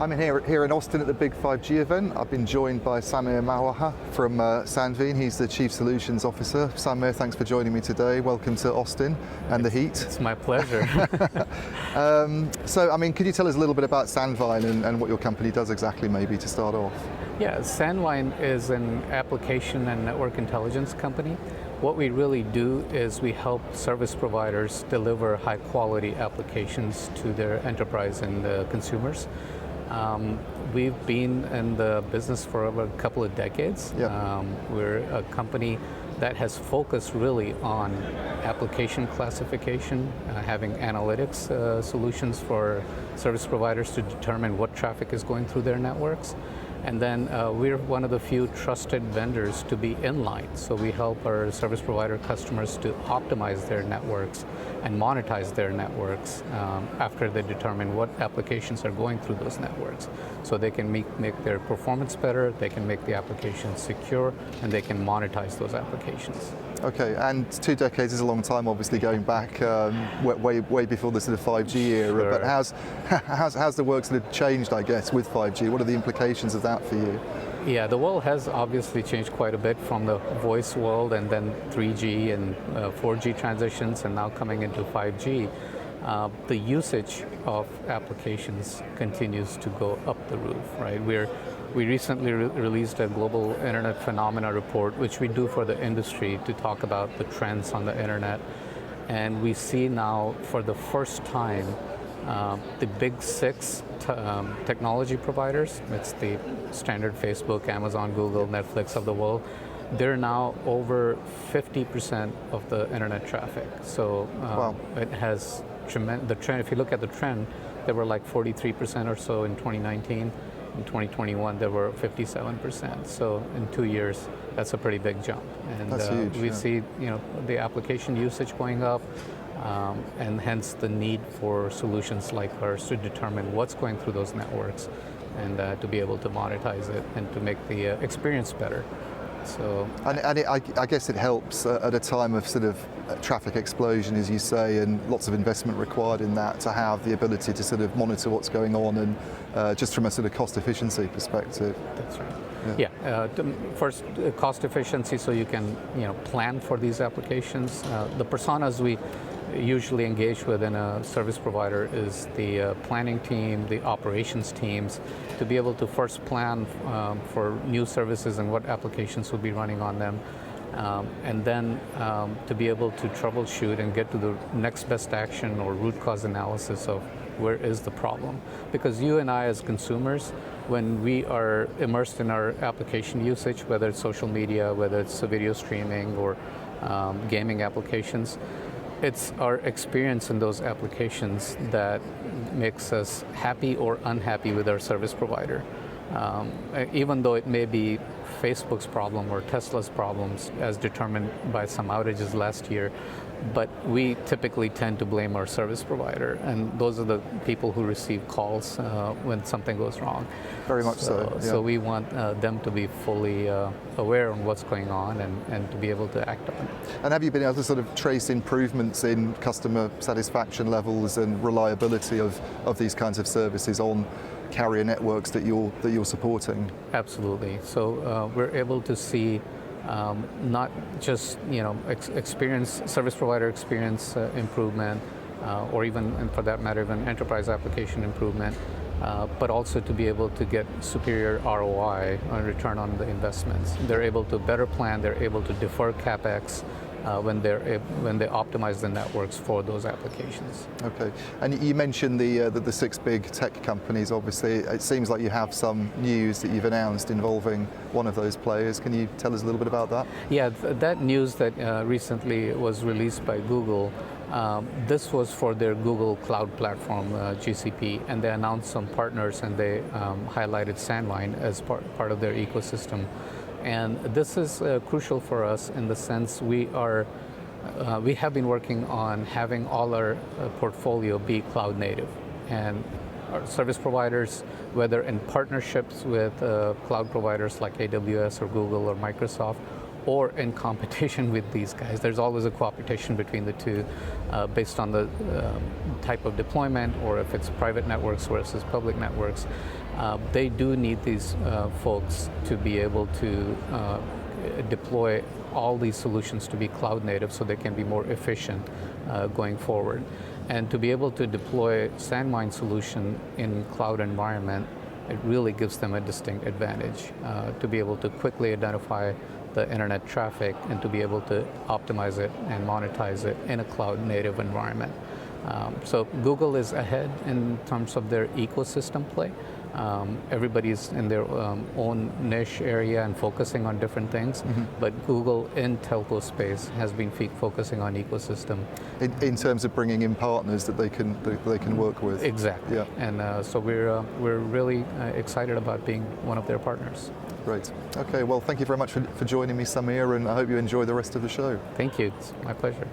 I'm here in Austin at the big 5G event. I've been joined by Samir from Sandvine. He's the Chief Solutions Officer. Samir, thanks for joining me today. Welcome to Austin and the heat. It's my pleasure. Could you tell us a little bit about Sandvine and what your company does exactly, maybe, to start off? Yeah, Sandvine is an application and network intelligence company. What we really do is we help service providers deliver high quality applications to their enterprise and consumers. We've been in the business for over a couple of decades. Yep. We're a company that has focused really on application classification, having analytics solutions for service providers to determine what traffic is going through their networks. And then we're one of the few trusted vendors to be inline. So we help our service provider customers to optimize their networks and monetize their networks after they determine what applications are going through those networks. So they can make their performance better, they can make the applications secure, and they can monetize those applications. Okay, and 2 decades is a long time, obviously, going back way before the sort of 5G era. Sure. But how's the work sort of changed, I guess, with 5G? What are the implications of that for you? Yeah, the world has obviously changed quite a bit from the voice world and then 3G and 4G transitions and now coming into 5G. The usage of applications continues to go up the roof, right? We recently released a global internet phenomena report, which we do for the industry to talk about the trends on the internet. And we see now for the first time the big 6 technology providers, it's the standard Facebook, Amazon, Google, Netflix of the world, they're now over 50% of the internet traffic. So wow. It has the trend. If you look at the trend, they were like 43% or so in 2019. In 2021, there were 57%. So in 2 years, that's a pretty big jump. And that's huge, we yeah. see, the application usage going up, and hence the need for solutions like ours to determine what's going through those networks, and to be able to monetize it and to make the experience better. So, I guess it helps at a time of sort of traffic explosion, as you say, and lots of investment required in that, to have the ability to sort of monitor what's going on, and just from a sort of cost efficiency perspective. That's right. Yeah. First, cost efficiency, so you can plan for these applications. The personas we usually engage with in a service provider is the planning team, the operations teams, to be able to first plan for new services and what applications will be running on them, and then to be able to troubleshoot and get to the next best action or root cause analysis of where is the problem. Because you and I as consumers, when we are immersed in our application usage, whether it's social media, whether it's video streaming or gaming applications, it's our experience in those applications that makes us happy or unhappy with our service provider. Even though it may be Facebook's problem or Tesla's problems as determined by some outages last year, but we typically tend to blame our service provider, and those are the people who receive calls when something goes wrong. Very much so. Yeah. So we want them to be fully aware of what's going on and to be able to act on it. And have you been able to sort of trace improvements in customer satisfaction levels and reliability of these kinds of services on carrier networks that you're supporting? Absolutely. So we're able to see not just service provider experience improvement, or even, and for that matter, even enterprise application improvement, but also to be able to get superior ROI, return on the investments. They're able to better plan. They're able to defer CapEx when they optimize the networks for those applications. Okay, and you mentioned the 6 big tech companies. Obviously, it seems like you have some news that you've announced involving one of those players. Can you tell us a little bit about that? Yeah, that news that recently was released by Google. This was for their Google Cloud Platform, GCP, and they announced some partners, and they highlighted Sandvine as part of their ecosystem. And this is crucial for us in the sense we have been working on having all our portfolio be cloud native, and our service providers, whether in partnerships with cloud providers like AWS or Google or Microsoft, or in competition with these guys. There's always a competition between the two based on the type of deployment, or if it's private networks versus public networks. They do need these folks to be able to deploy all these solutions to be cloud native so they can be more efficient going forward. And to be able to deploy SandMine solution in cloud environment, it really gives them a distinct advantage to be able to quickly identify the internet traffic and to be able to optimize it and monetize it in a cloud native environment. So Google is ahead in terms of their ecosystem play. Everybody's in their own niche area and focusing on different things, but Google in telco space has been focusing on ecosystem. In terms of bringing in partners that they can work with. Exactly. Yeah. And so we're really excited about being one of their partners. Great. Okay, well, thank you very much for joining me, Samir, and I hope you enjoy the rest of the show. Thank you. It's my pleasure.